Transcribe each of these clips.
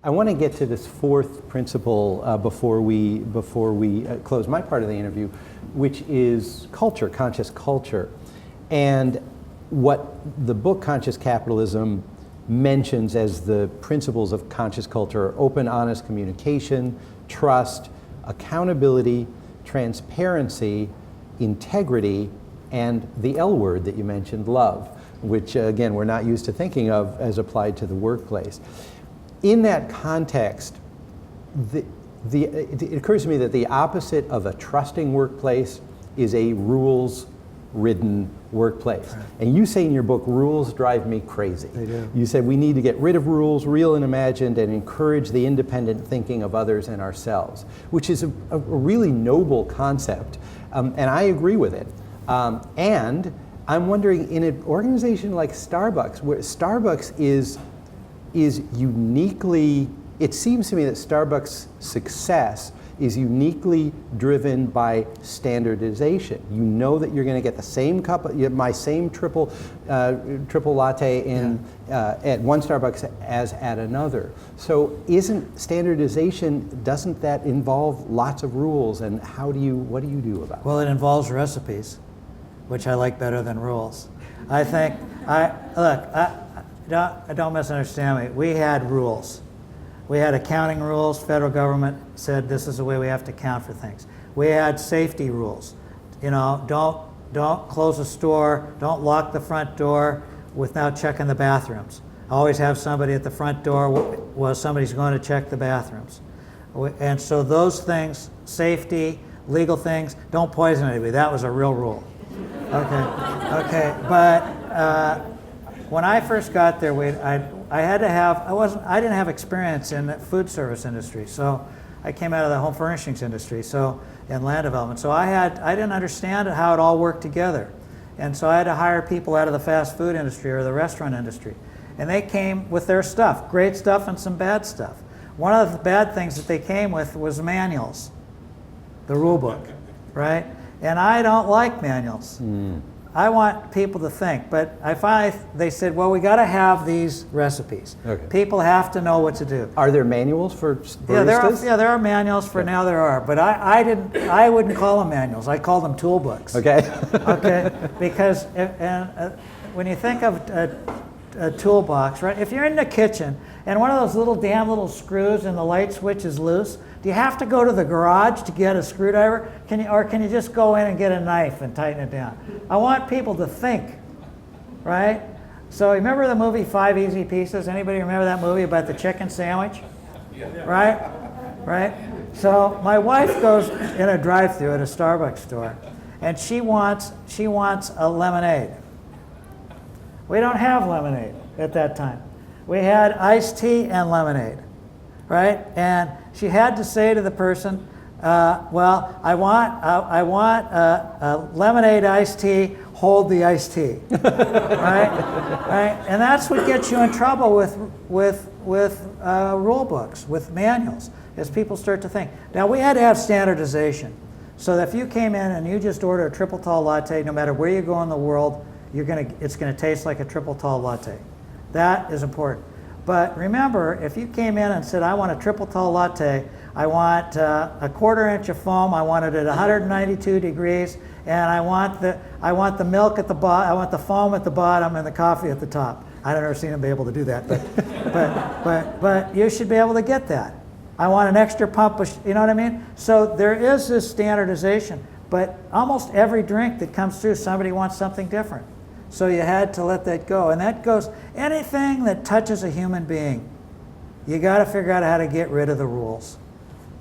I want to get to this fourth principle before we close my part of the interview, which is culture, conscious culture. And what the book Conscious Capitalism mentions as the principles of conscious culture are open, honest communication, trust, accountability, transparency, integrity, and the L word that you mentioned, love, which again, we're not used to thinking of as applied to the workplace. In that context, it occurs to me that the opposite of a trusting workplace is a rules-ridden workplace. Right. And you say in your book, rules drive me crazy. They do. You said we need to get rid of rules, real and imagined, and encourage the independent thinking of others and ourselves, which is a really noble concept, and I agree with it. And I'm wondering, in an organization like Starbucks, where Starbucks is uniquely, it seems to me that Starbucks' success is uniquely driven by standardization. You know that you're going to get the same cup, my same triple latte at one Starbucks as at another. So isn't standardization, doesn't that involve lots of rules, and what do you do about it? Well, it involves recipes, which I like better than rules. I think, don't misunderstand me. We had rules. We had accounting rules. Federal government said this is the way we have to account for things. We had safety rules. You know, don't close a store. Don't lock the front door without checking the bathrooms. Always have somebody at the front door while somebody's going to check the bathrooms. And so those things, safety, legal things, don't poison anybody. That was a real rule. Okay. But when I first got there, I didn't have experience in the food service industry, so I came out of the home furnishings industry, and land development. So I didn't understand how it all worked together, and so I had to hire people out of the fast food industry or the restaurant industry, and they came with their stuff, great stuff and some bad stuff. One of the bad things that they came with was manuals, the rule book, right? And I don't like manuals. I want people to think, but they said, well, we got to have these recipes. Okay. People have to know what to do. Are there manuals for baristas? There are manuals for now. There are, but I wouldn't call them manuals. I call them toolbooks. Okay, because when you think of a toolbox, right? If you're in the kitchen and one of those damn little screws in the light switch is loose, do you have to go to the garage to get a screwdriver? Or can you just go in and get a knife and tighten it down? I want people to think, right? So remember the movie 5 Easy Pieces? Anybody remember that movie about the chicken sandwich? Right? So my wife goes in a drive-thru at a Starbucks store, and she wants a lemonade. We don't have lemonade at that time. We had iced tea and lemonade, right? And she had to say to the person, well, I want a lemonade iced tea, hold the iced tea, right? And that's what gets you in trouble with rule books, with manuals, as people start to think. Now, we had to have standardization, so that if you came in and you just order a triple tall latte, no matter where you go in the world, it's going to taste like a triple tall latte. That is important. But remember, if you came in and said, I want a triple tall latte, I want a 1/4 inch of foam, I want it at 192 degrees, and I want the milk at the bottom, I want the foam at the bottom and the coffee at the top. I've never seen them be able to do that, but you should be able to get that. I want an extra pump, you know what I mean? So there is this standardization, but almost every drink that comes through, somebody wants something different. So you had to let that go. And that goes, anything that touches a human being, you got to figure out how to get rid of the rules.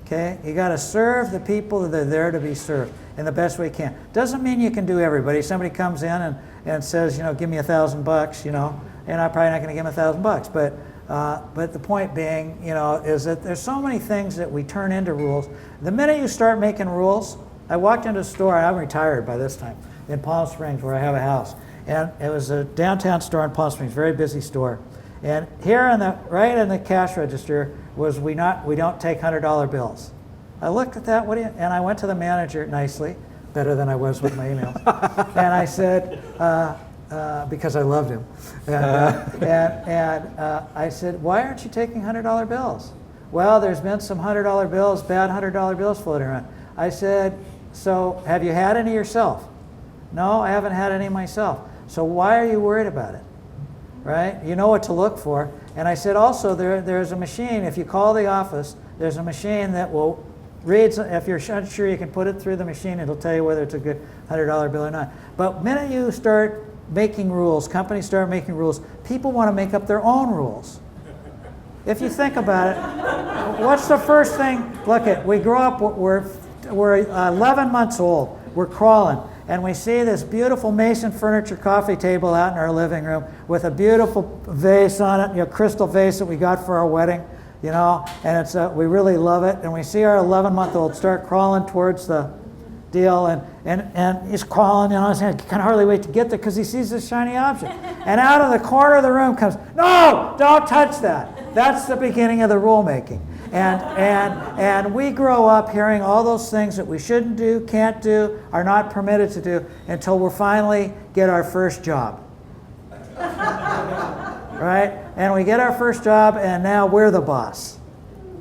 Okay? You got to serve the people that are there to be served in the best way you can. Doesn't mean you can do everybody. Somebody comes in and says, give me $1,000, and I'm probably not going to give them $1,000. But the point being, is that there's so many things that we turn into rules. The minute you start making rules, I walked into a store, and I'm retired by this time, in Palm Springs where I have a house. And it was a downtown store in Palm Springs, very busy store. And here right in the cash register was we don't take $100 bills. I looked at that, and I went to the manager nicely, better than I was with my emails. And I said, because I loved him. I said, why aren't you taking $100 bills? Well, there's been some $100 bills, bad $100 bills floating around. I said, so have you had any yourself? No, I haven't had any myself. So why are you worried about it? Right? You know what to look for. And I said also, there's a machine, if you call the office, there's a machine that will read, if you're unsure, you can put it through the machine, it'll tell you whether it's a good $100 bill or not. But the minute you start making rules, companies start making rules, people want to make up their own rules. If you think about it, what's the first thing? Look we grow up, we're 11 months old, we're crawling, and we see this beautiful Mason furniture coffee table out in our living room with a beautiful vase on it, crystal vase that we got for our wedding, and it's we really love it. And we see our 11-month-old start crawling towards the deal, and he's crawling, his hand can hardly wait to get there because he sees this shiny object. And out of the corner of the room comes, no, don't touch that. That's the beginning of the rulemaking. And we grow up hearing all those things that we shouldn't do, can't do, are not permitted to do until we finally get our first job. Right? And we get our first job, and now we're the boss.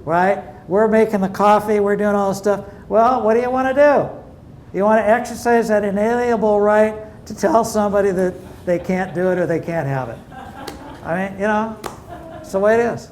Right? We're making the coffee, we're doing all this stuff. Well, what do you want to do? You want to exercise that inalienable right to tell somebody that they can't do it or they can't have it. I mean, it's the way it is.